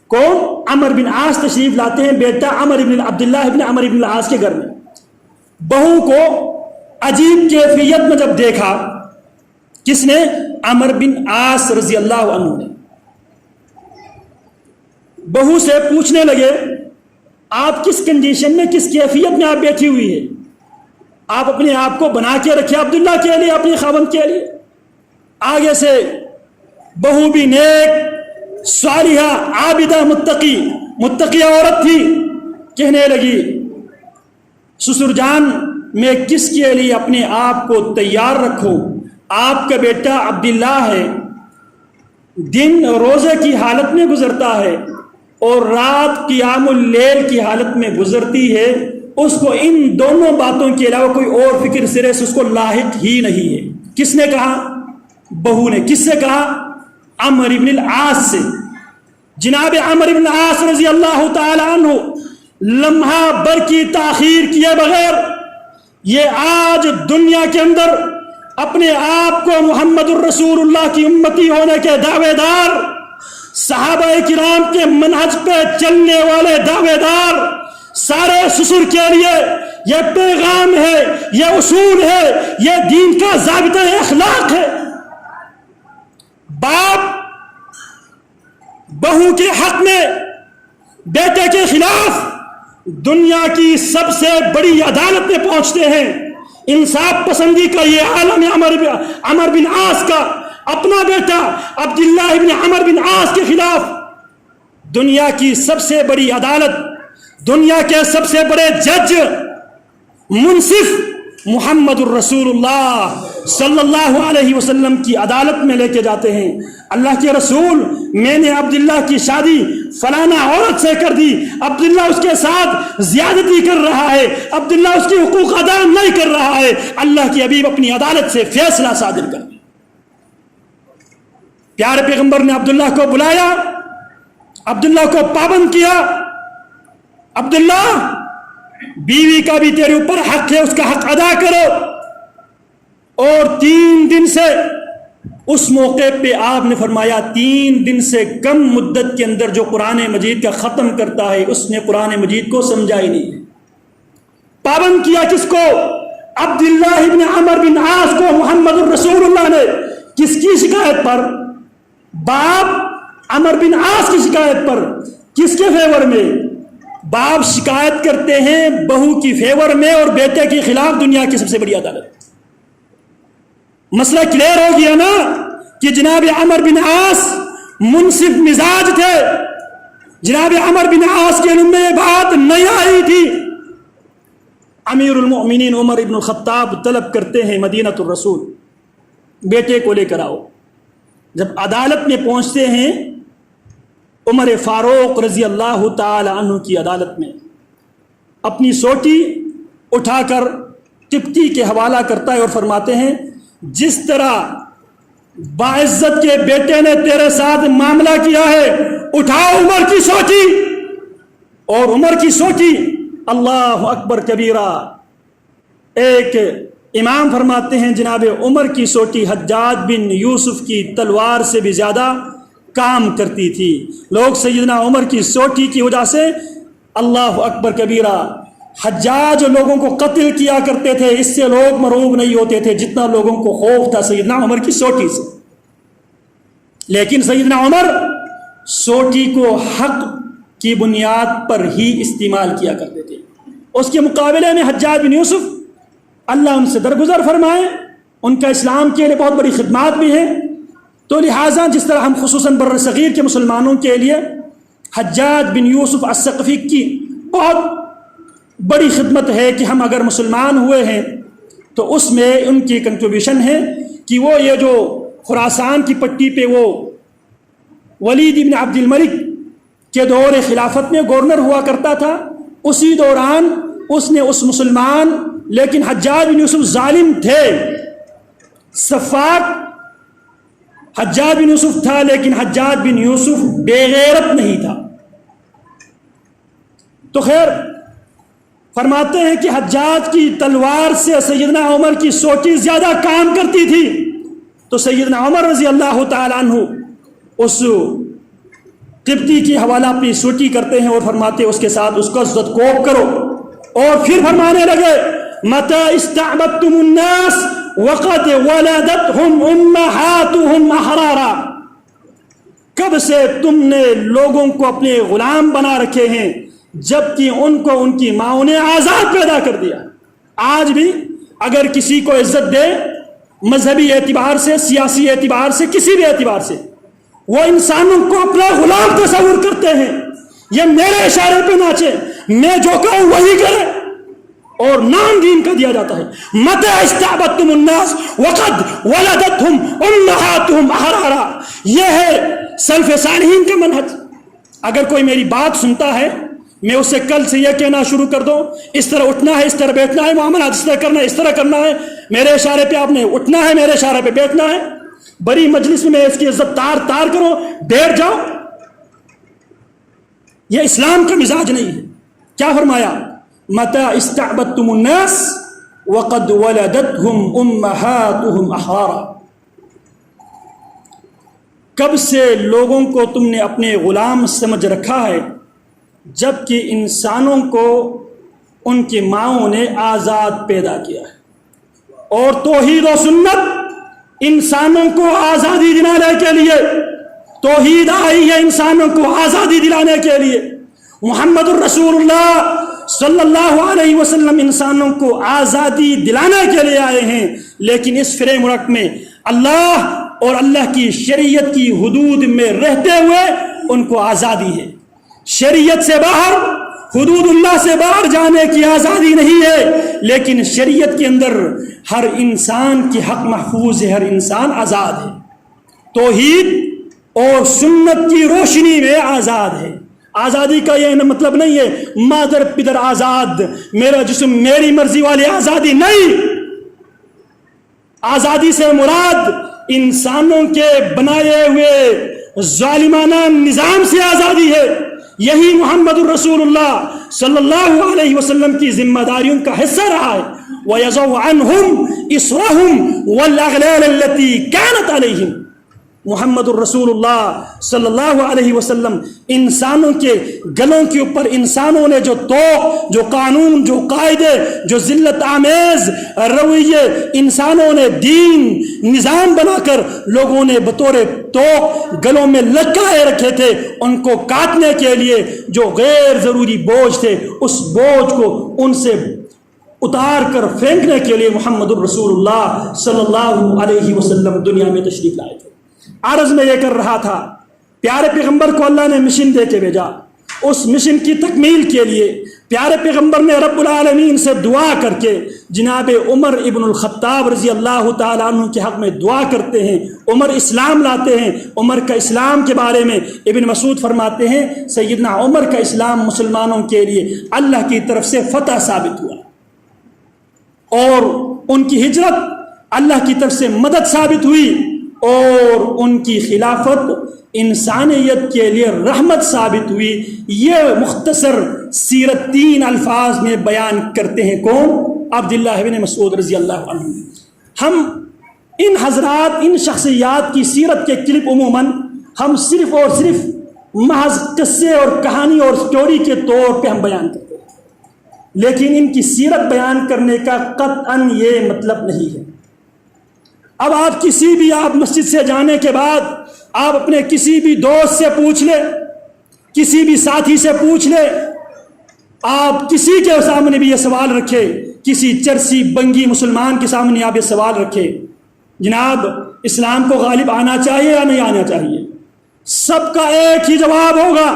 کون؟ عمر بن عاص تشریف لاتے ہیں بیٹا عبداللہ بن عمر بن العاص کے گھر میں۔ بہو کو عجیب کیفیت میں جب دیکھا، کس نے؟ عمر بن عاص رضی اللہ عنہ نے۔ بہو سے پوچھنے لگے، آپ کس کنڈیشن میں، کس کیفیت میں آپ بیٹھی ہوئی ہے؟ آپ اپنے آپ کو بنا کے رکھے عبداللہ کے لیے، اپنے خاوند کے لیے۔ آگے سے بہو بھی نیک، صالحہ، عابدہ، متقی عورت تھی، کہنے لگی، سسر جان میں کس کے لیے اپنے آپ کو تیار رکھوں؟ آپ کا بیٹا عبداللہ ہے، دن روزے کی حالت میں گزرتا ہے اور رات قیام اللیل کی حالت میں گزرتی ہے، اس کو ان دونوں باتوں کے علاوہ کوئی اور فکر سرے سے اس کو لاحق ہی نہیں ہے۔ کس نے کہا؟ بہو نے۔ کس سے کہا؟ عمر بن العاص سے۔ جناب عمر بن العاص رضی اللہ تعالی عنہ لمحہ بھر کی تاخیر کیے بغیر، یہ آج دنیا کے اندر اپنے آپ کو محمد الرسول اللہ کی امتی ہونے کے دعوے دار، صحابہ کرام کے منہج پہ چلنے والے دعوے دار سارے سسر کے لیے یہ پیغام ہے، یہ اصول ہے، یہ دین کا ضابطہ اخلاق ہے۔ باپ بہو کے حق میں بیٹے کے خلاف دنیا کی سب سے بڑی عدالت میں پہنچتے ہیں۔ انصاف پسندی کا یہ عالم ہے عمر بن عاص کا، اپنا بیٹا عبداللہ بن عمر بن عاص کے خلاف دنیا کی سب سے بڑی عدالت، دنیا کے سب سے بڑے جج، منصف محمد الرسول اللہ صلی اللہ علیہ وسلم کی عدالت میں لے کے جاتے ہیں۔ اللہ کے رسول، میں نے عبداللہ کی شادی فلانا عورت سے کر دی، عبداللہ اس کے ساتھ زیادتی کر رہا ہے، عبداللہ اس کی حقوق ادا نہیں کر رہا ہے۔ اللہ کے حبیب اپنی عدالت سے فیصلہ صادر کر دیا۔ پیارے پیغمبر نے عبداللہ کو بلایا، عبداللہ کو پابند کیا، عبداللہ بیوی کا بھی تیرے اوپر حق ہے، اس کا حق ادا کرو۔ اور 3 دن سے اس موقع پہ آپ نے فرمایا 3 دن سے کم مدت کے اندر جو قرآن مجید کا ختم کرتا ہے اس نے قرآن مجید کو سمجھا ہی نہیں۔ پابند کیا کس کو؟ عبداللہ بن عمر بن عاص کو محمد الرسول اللہ نے۔ کس کی شکایت پر؟ باپ عمر بن عاص کی شکایت پر۔ کس کے فیور میں؟ باپ شکایت کرتے ہیں بہو کی فیور میں اور بیٹے کے خلاف دنیا کی سب سے بڑی عدالت۔ مسئلہ کلیئر ہو گیا نا کہ جناب عمر بن عاص منصف مزاج تھے۔ جناب عمر بن عاص کے علم میں یہ بات نہیں آئی تھی۔ امیر المؤمنین عمر ابن الخطاب طلب کرتے ہیں مدینۃ الرسول، بیٹے کو لے کر آؤ۔ جب عدالت میں پہنچتے ہیں عمر فاروق رضی اللہ تعالی عنہ کی عدالت میں، اپنی سوٹی اٹھا کر تپتی کے حوالہ کرتا ہے اور فرماتے ہیں جس طرح باعزت کے بیٹے نے تیرے ساتھ معاملہ کیا ہے، اٹھاؤ عمر کی سوٹی۔ اور عمر کی سوٹی، اللہ اکبر کبیرہ۔ ایک امام فرماتے ہیں جناب عمر کی سوٹی حجاج بن یوسف کی تلوار سے بھی زیادہ کام کرتی تھی۔ لوگ سیدنا عمر کی سوٹی کی وجہ سے اللہ اکبر کبیرہ حجاج لوگوں کو قتل کیا کرتے تھے، اس سے لوگ مرعوب نہیں ہوتے تھے جتنا لوگوں کو خوف تھا سیدنا عمر کی سوٹی سے۔ لیکن سیدنا عمر سوٹی کو حق کی بنیاد پر ہی استعمال کیا کرتے تھے۔ اس کے مقابلے میں حجاج بن یوسف، اللہ ان سے درگزر فرمائے، ان کا اسلام کے لیے بہت بڑی خدمات بھی ہیں، تو لہٰذا جس طرح ہم خصوصاً بر صغیر کے مسلمانوں کے لیے حجاج بن یوسف الثقفی کی بہت بڑی خدمت ہے کہ ہم اگر مسلمان ہوئے ہیں تو اس میں ان کی کنٹریبیوشن ہے کہ وہ یہ جو خراسان کی پٹی پہ وہ ولید بن عبد الملک کے دور خلافت میں گورنر ہوا کرتا تھا، اسی دوران اس نے اس مسلمان، لیکن حجاج بن یوسف ظالم تھے، سفاک حجاج بن یوسف تھا، لیکن حجاج بن یوسف بے غیرت نہیں تھا۔ تو خیر فرماتے ہیں کہ حجاج کی تلوار سے سیدنا عمر کی سوٹی زیادہ کام کرتی تھی، تو سیدنا عمر رضی اللہ تعالیٰ عنہ اس قبطی کی حوالہ اپنی سوٹی کرتے ہیں اور فرماتے ہیں اس کے ساتھ اس کا زد کوب کرو، اور پھر فرمانے لگے متى استعبدتم الناس وقد ولدتهم امہاتهم احرارا، کب سے تم نے لوگوں کو اپنے غلام بنا رکھے ہیں جبکہ ان کو ان کی ماؤں نے آزاد پیدا کر دیا۔ آج بھی اگر کسی کو عزت دے مذہبی اعتبار سے، سیاسی اعتبار سے، کسی بھی اعتبار سے، وہ انسانوں کو اپنا غلام تصور کرتے ہیں، یہ میرے اشارے پہ ناچے، میں جو کہوں وہی کرے، اور نام دین کا دیا جاتا ہے۔ متى استعبدتم الناس وقد ولدتهم امہاتهم احرارا، یہ ہے سلف صالحین کا منہج۔ اگر کوئی میری بات سنتا ہے، میں اسے کل سے یہ کہنا شروع کر دوں اس طرح اٹھنا ہے، اس طرح بیٹھنا ہے، معاملات اس طرح کرنا ہے، اس طرح کرنا ہے، میرے اشارے پہ آپ نے اٹھنا ہے، میرے اشارے پہ بیٹھنا ہے، بڑی مجلس میں اس کی عزت تار کرو، بیٹھ جاؤ، یہ اسلام کا مزاج نہیں ہے۔ کیا فرمایا؟ متى استعبدتم الناس وقد ولدتهم امہاتهم احرارا، کب سے لوگوں کو تم نے اپنے غلام سمجھ رکھا ہے جبکہ انسانوں کو ان کی ماؤں نے آزاد پیدا کیا ہے۔ اور توحید و سنت انسانوں کو آزادی دلانے کے لیے، توحید آئی ہے انسانوں کو آزادی دلانے کے لیے، محمد الرسول اللہ صلی اللہ علیہ وسلم انسانوں کو آزادی دلانے کے لیے آئے ہیں، لیکن اس فریم ورک میں اللہ اور اللہ کی شریعت کی حدود میں رہتے ہوئے ان کو آزادی ہے۔ شریعت سے باہر، حدود اللہ سے باہر جانے کی آزادی نہیں ہے، لیکن شریعت کے اندر ہر انسان کی حق محفوظ ہے، ہر انسان آزاد ہے، توحید اور سنت کی روشنی میں آزاد ہے۔ آزادی کا یہ مطلب نہیں ہے مادر پدر آزاد، میرا جسم میری مرضی والی آزادی نہیں۔ آزادی سے مراد انسانوں کے بنائے ہوئے ظالمانہ نظام سے آزادی ہے۔ یہی محمد الرسول اللہ صلی اللہ علیہ وسلم کی ذمہ داریوں کا حصہ رہا ہے۔ وَيَضَعُ عَنْهُمْ إِصْرَهُمْ وَالْأَغْلَالَ الَّتِي كَانَتْ عَلَيْهِمْ، محمد الرسول اللہ صلی اللہ علیہ وسلم انسانوں کے گلوں کے اوپر انسانوں نے جو توق، جو قانون، جو قاعدے، جو ذلت آمیز رویے انسانوں نے دین نظام بنا کر لوگوں نے بطور توق گلوں میں لٹکائے رکھے تھے، ان کو کاٹنے کے لیے جو غیر ضروری بوجھ تھے اس بوجھ کو ان سے اتار کر پھینکنے کے لیے محمد الرسول اللہ صلی اللہ علیہ وسلم دنیا میں تشریف لائے تھے۔ عرض میں یہ کر رہا تھا، پیارے پیغمبر کو اللہ نے مشن دے کے بھیجا، اس مشن کی تکمیل کے لیے پیارے پیغمبر نے رب العالمین سے دعا کر کے جناب عمر ابن الخطاب رضی اللہ تعالیٰ عنہ کے حق میں دعا کرتے ہیں، عمر اسلام لاتے ہیں۔ عمر کا اسلام کے بارے میں ابن مسعود فرماتے ہیں سیدنا عمر کا اسلام مسلمانوں کے لیے اللہ کی طرف سے فتح ثابت ہوا، اور ان کی ہجرت اللہ کی طرف سے مدد ثابت ہوئی، اور ان کی خلافت انسانیت کے لیے رحمت ثابت ہوئی۔ یہ مختصر سیرت 3 الفاظ میں بیان کرتے ہیں کون؟ عبداللہ بن مسعود رضی اللہ عنہ۔ ہم ان حضرات، ان شخصیات کی سیرت کے کلپ عموماً ہم صرف اور صرف محض قصے اور کہانی اور سٹوری کے طور پہ ہم بیان کرتے ہیں، لیکن ان کی سیرت بیان کرنے کا قطعاً یہ مطلب نہیں ہے۔ اب آپ کسی بھی مسجد سے جانے کے بعد آپ اپنے کسی بھی دوست سے پوچھ لیں، کسی بھی ساتھی سے پوچھ لیں، آپ کسی کے سامنے بھی یہ سوال رکھے، کسی چرسی بنگی مسلمان کے سامنے آپ یہ سوال رکھے، جناب اسلام کو غالب آنا چاہیے یا نہیں آنا چاہیے، سب کا ایک ہی جواب ہوگا۔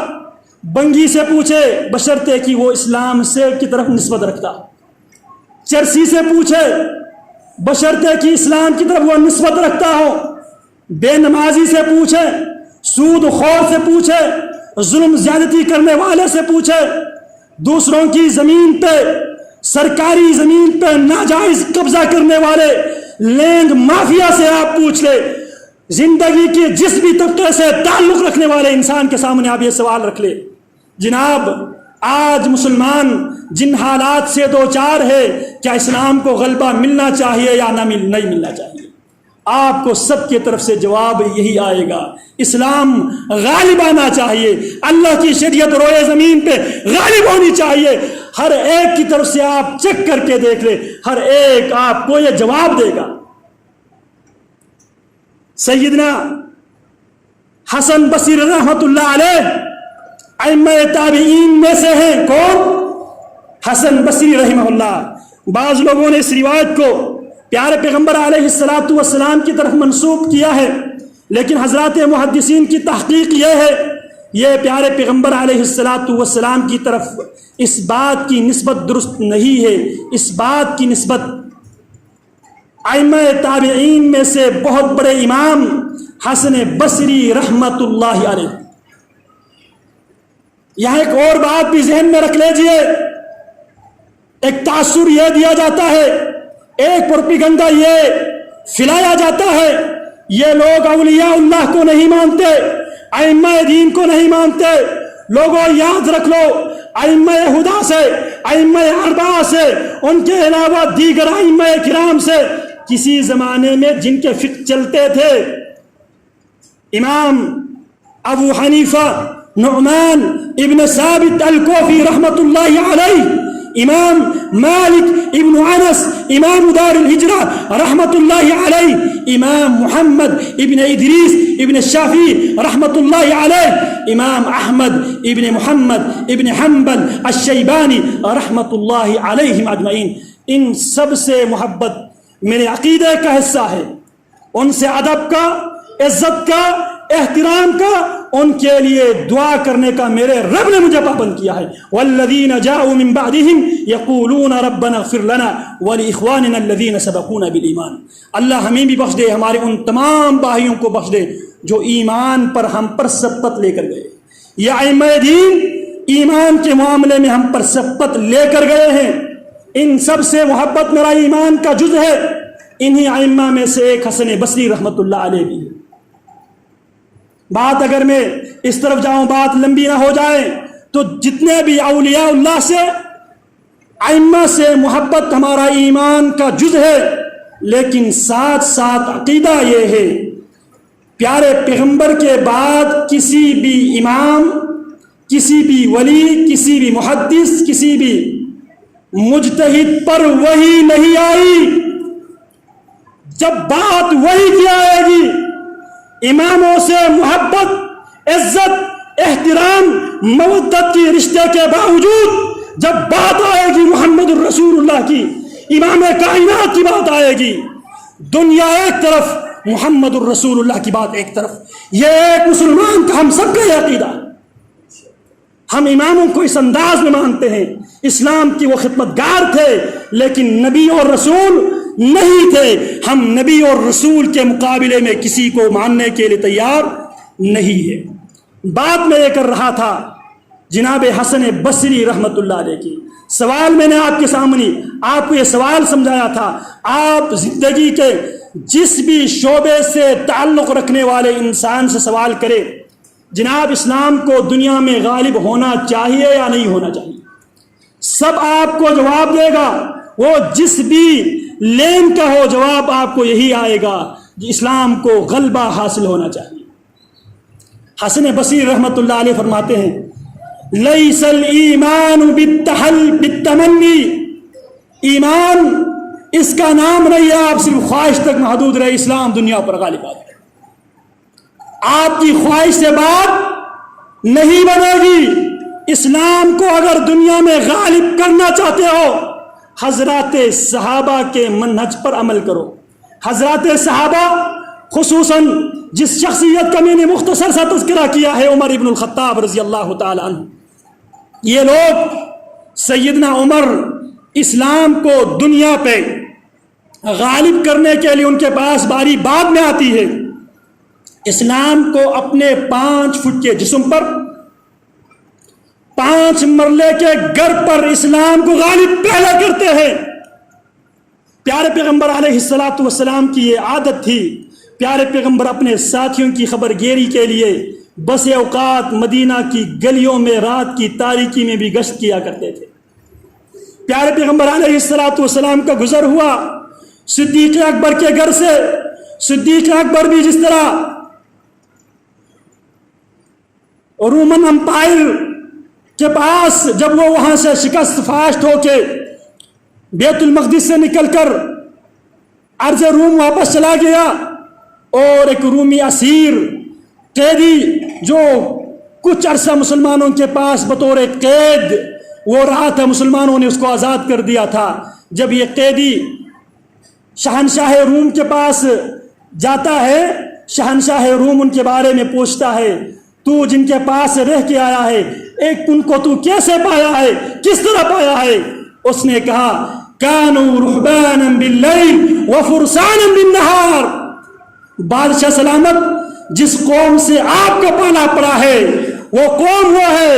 بنگی سے پوچھے بشرطے کہ وہ اسلام سے کی طرف نسبت رکھتا، چرسی سے پوچھے بشرطے کہ اسلام کی طرف وہ نسبت رکھتا ہو، بے نمازی سے پوچھے، سود خور سے پوچھے، ظلم زیادتی کرنے والے سے پوچھے، دوسروں کی زمین پہ، سرکاری زمین پہ ناجائز قبضہ کرنے والے لینڈ مافیا سے آپ پوچھ لے، زندگی کے جس بھی طبقے سے تعلق رکھنے والے انسان کے سامنے آپ یہ سوال رکھ لے، جناب آج مسلمان جن حالات سے دوچار ہے، کیا اسلام کو غلبہ ملنا چاہیے یا نہیں ملنا چاہیے؟ آپ کو سب کی طرف سے جواب یہی آئے گا، اسلام غالب آنا چاہیے، اللہ کی شریعت روئے زمین پہ غالب ہونی چاہیے۔ ہر ایک کی طرف سے آپ چیک کر کے دیکھ لیں، ہر ایک آپ کو یہ جواب دے گا۔ سیدنا حسن بصری رحمت اللہ علیہ ائمہ تابعین میں سے ہیں۔ کون؟ حسن بصری رحمہ اللہ۔ بعض لوگوں نے اس روایت کو پیارے پیغمبر علیہ الصلوۃ والسلام کی طرف منسوب کیا ہے، لیکن حضرات محدثین کی تحقیق یہ ہے، یہ پیارے پیغمبر علیہ الصلوۃ والسلام کی طرف اس بات کی نسبت درست نہیں ہے۔ اس بات کی نسبت ائمہ تابعین میں سے بہت بڑے امام حسن بصری رحمت اللہ علیہ۔ یہاں ایک اور بات بھی ذہن میں رکھ لیجئے، ایک تاثر یہ دیا جاتا ہے، ایک پروپیگنڈا یہ پھیلایا جاتا ہے، یہ لوگ اولیاء اللہ کو نہیں مانتے، ائمہ دین کو نہیں مانتے۔ لوگوں یاد رکھ لو، ائمہ ہدا سے، ائمہ اربعہ سے، ان کے علاوہ دیگر ائمہ کرام سے کسی زمانے میں جن کے فقہ چلتے تھے، امام ابو حنیفہ نعمان ابن ثابت الکوفی رحمت اللہ علیہ، امام مالک ابن انس امام دار الہجرہ رحمت اللہ علیہ، امام محمد ابن ادریس ابن شافعی رحمت اللہ علیہ، امام احمد ابن محمد ابن حنبل الشیبانی رحمت اللہ علیہم اجمعین۔ ان سب سے محبت میرے عقیدے کا حصہ ہے، ان سے ادب کا، عزت کا، احترام کا، ان کے لیے دعا کرنے کا میرے رب نے مجھے پابند کیا ہے۔ والذین جاءوا من بعدهم یقولون ربنا اغفر لنا ولاخواننا الذین سبقونا بالایمان۔ اللہ ہمیں بھی بخش دے، ہمارے ان تمام بھائیوں کو بخش دے جو ایمان پر ہم پر سبقت لے کر گئے۔ یہ ائمہ دین ایمان کے معاملے میں ہم پر سبقت لے کر گئے ہیں، ان سب سے محبت میرا ایمان کا جز ہے۔ انہی ائمہ میں سے ایک حسن بصری رحمت اللہ علیہ بھی ہے۔ بات اگر میں اس طرف جاؤں، بات لمبی نہ ہو جائے، تو جتنے بھی اولیاء اللہ سے، ائمہ سے محبت ہمارا ایمان کا جز ہے، لیکن ساتھ ساتھ عقیدہ یہ ہے، پیارے پیغمبر کے بعد کسی بھی امام، کسی بھی ولی، کسی بھی محدث، کسی بھی مجتہد پر وحی نہیں آئی۔ جب بات وحی کی آئے گی، اماموں سے محبت، عزت، احترام، مودت کی رشتے کے باوجود جب بات آئے گی محمد الرسول اللہ کی، امام کائنات کی بات آئے گی، دنیا ایک طرف، محمد الرسول اللہ کی بات ایک طرف، یہ ایک مسلمان کا ہم سب کا یہ عقیدہ۔ ہم اماموں کو اس انداز میں مانتے ہیں، اسلام کی وہ خدمتگار تھے، لیکن نبی اور رسول نہیں تھے۔ ہم نبی اور رسول کے مقابلے میں کسی کو ماننے کے لیے تیار نہیں ہے۔ بات میں یہ کر رہا تھا جناب حسن بصری رحمت اللہ علیہ کی۔ سوال میں نے آپ کے سامنے آپ کو یہ سوال سمجھایا تھا، آپ زندگی کے جس بھی شعبے سے تعلق رکھنے والے انسان سے سوال کرے جناب اسلام کو دنیا میں غالب ہونا چاہیے یا نہیں ہونا چاہیے، سب آپ کو جواب دے گا، وہ جس بھی لین کا ہو جواب آپ کو یہی آئے گا کہ اسلام کو غلبہ حاصل ہونا چاہیے۔ حسن بصری رحمۃ اللہ علیہ فرماتے ہیں لیس الایمان بالتمنی، ایمان اس کا نام نہیں ہے آپ صرف خواہش تک محدود رہے، اسلام دنیا پر غالب آ جائے۔ آپ کی خواہش سے بات نہیں بنے گی، اسلام کو اگر دنیا میں غالب کرنا چاہتے ہو حضرات صحابہ کے منہج پر عمل کرو۔ حضرات صحابہ خصوصاً جس شخصیت کا میں نے مختصر سا تذکرہ کیا ہے عمر ابن الخطاب رضی اللہ تعالی عنہ، یہ لوگ سیدنا عمر اسلام کو دنیا پہ غالب کرنے کے لیے ان کے پاس باری بعد میں آتی ہے، اسلام کو اپنے 5 فٹ کے جسم پر 5 مرلے کے گھر پر اسلام کو غالب پہلے کرتے ہیں۔ پیارے پیغمبر علیہ الصلوۃ والسلام کی یہ عادت تھی، پیارے پیغمبر اپنے ساتھیوں کی خبر گیری کے لیے بس اوقات مدینہ کی گلیوں میں رات کی تاریکی میں بھی گشت کیا کرتے تھے۔ پیارے پیغمبر علیہ الصلوۃ والسلام کا گزر ہوا صدیق اکبر کے گھر سے، صدیق اکبر بھی جس طرح رومن امپائر کے پاس جب وہ وہاں سے شکست فاشت ہو کے بیت المقدس سے نکل کر ارض روم واپس چلا گیا اور ایک رومی اسیر قیدی جو کچھ عرصہ مسلمانوں کے پاس بطور قید وہ رہا تھا، مسلمانوں نے اس کو آزاد کر دیا تھا، جب یہ قیدی شہنشاہ روم کے پاس جاتا ہے، شہنشاہ روم ان کے بارے میں پوچھتا ہے تو جن کے پاس رہ کے آیا ہے ایک ان کو تو کیسے پایا ہے، کس طرح پایا ہے؟ اس نے کہا کانوا رہبانا باللیل وفرسانا بالنہار، بادشاہ سلامت جس قوم سے آپ کا پالا پڑا ہے وہ قوم وہ ہے،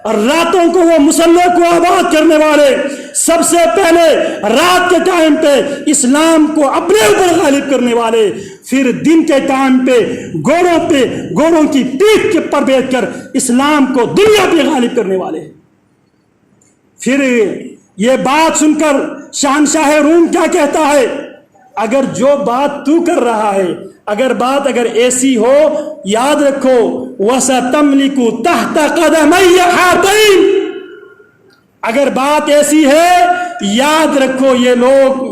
اور راتوں کو وہ مسلح کو آباد کرنے والے، سب سے پہلے رات کے ٹائم پہ اسلام کو اپنے اوپر غالب کرنے والے، پھر دن کے ٹائم پہ گھوڑوں کی پیٹھ کے پر بیٹھ کر اسلام کو دنیا پہ غالب کرنے والے۔ پھر یہ بات سن کر شہنشاہ روم کیا کہتا ہے، اگر جو بات تو کر رہا ہے اگر ایسی ہو یاد رکھو وَسَتَمْلِكُ تَحْتَ قَدَمَيَّ حَاتَيْنِ، اگر بات ایسی ہے یاد رکھو یہ لوگ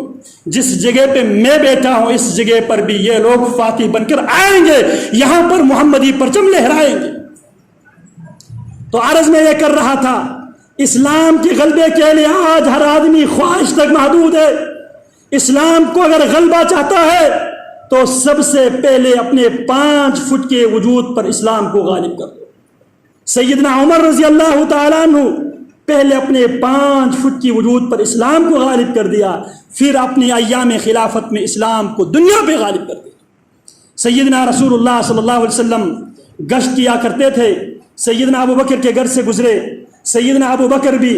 جس جگہ پہ میں بیٹھا ہوں اس جگہ پر بھی یہ لوگ فاتح بن کر آئیں گے، یہاں پر محمدی پرچم لہرائیں گے۔ تو عرض میں یہ کر رہا تھا اسلام کے غلبے کے لیے آج ہر آدمی خواہش تک محدود ہے، اسلام کو اگر غلبہ چاہتا ہے تو سب سے پہلے اپنے 5 فٹ کے وجود پر اسلام کو غالب کر دو۔ سیدنا عمر رضی اللہ تعالیٰ عنہ پہلے اپنے 5 فٹ کی وجود پر اسلام کو غالب کر دیا، پھر اپنی ایام خلافت میں اسلام کو دنیا پہ غالب کر دیا۔ سیدنا رسول اللہ صلی اللہ علیہ وسلم گشت کیا کرتے تھے، سیدنا ابو بکر کے گھر سے گزرے، سیدنا ابو بکر بھی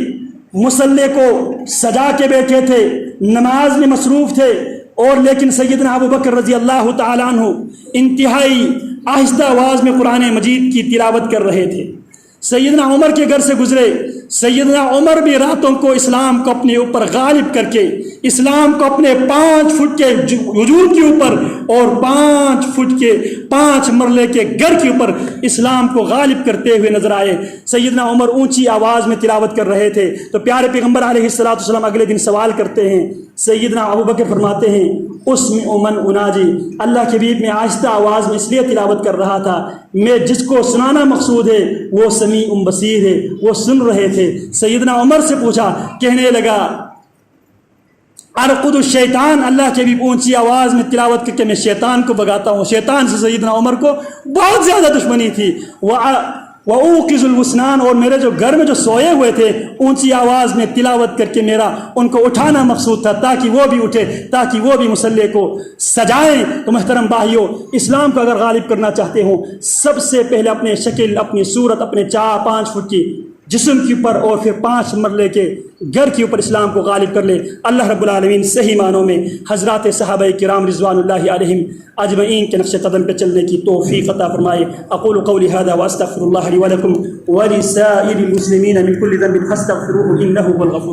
مصلے کو سجا کے بیٹھے تھے، نماز میں مصروف تھے، اور لیکن سیدنا ابو بکر رضی اللہ تعالیٰ عنہ انتہائی آہستہ آواز میں قرآن مجید کی تلاوت کر رہے تھے۔ سیدنا عمر کے گھر سے گزرے، سیدنا عمر بھی راتوں کو اسلام کو اپنے اوپر غالب کر کے اسلام کو اپنے 5 فٹ کے وجود کے اوپر اور 5 فٹ کے 5 مرلے کے گھر کے اوپر اسلام کو غالب کرتے ہوئے نظر آئے۔ سیدنا عمر اونچی آواز میں تلاوت کر رہے تھے تو پیارے پیغمبر علیہ الصلوۃ والسلام اگلے دن سوال کرتے ہیں، سیدنا ابو بکر فرماتے ہیں اس میں امن اناجی، اللہ کے حبیب میں آہستہ آواز میں اس لیے تلاوت کر رہا تھا میں جس کو سنانا مقصود ہے وہ سمیع بصیر ہے، وہ سن رہے تھے۔ سیدنا عمر سے پوچھا، کہنے لگا ارقد الشیطان، اللہ کے بھی اونچی آواز میں تلاوت کر کے میں شیطان کو بگاتا ہوں۔ شیطان سے سیدنا عمر کو بہت زیادہ دشمنی تھی۔ وَأُوقِظُ الْوَسْنَانَ، اور میرے جو گھر میں جو سوئے ہوئے تھے اونچی آواز میں تلاوت کر کے میرا ان کو اٹھانا مقصود تھا تاکہ وہ بھی اٹھے، تاکہ وہ بھی مصلے کو سجائیں۔ تو محترم بھائیو، اسلام کو اگر غالب کرنا چاہتے ہوں سب سے پہلے اپنے شکل، اپنی صورت، اپنے 4-5 فٹ کی جسم کے اوپر اور پھر 5 مرلے کے گھر کے اوپر اسلام کو غالب کر لے۔ اللہ رب العالمین صحیح معنوں میں حضرات صحابہ کرام رضوان اللہ علیہم اجمعین کے نقش قدم پہ چلنے کی توفیق عطا فرمائے۔ اقول قولی هذا واستغفر اللہ لی ولکم ولسائر المسلمین من کل ذنب فاستغفروه انہ هو الغفور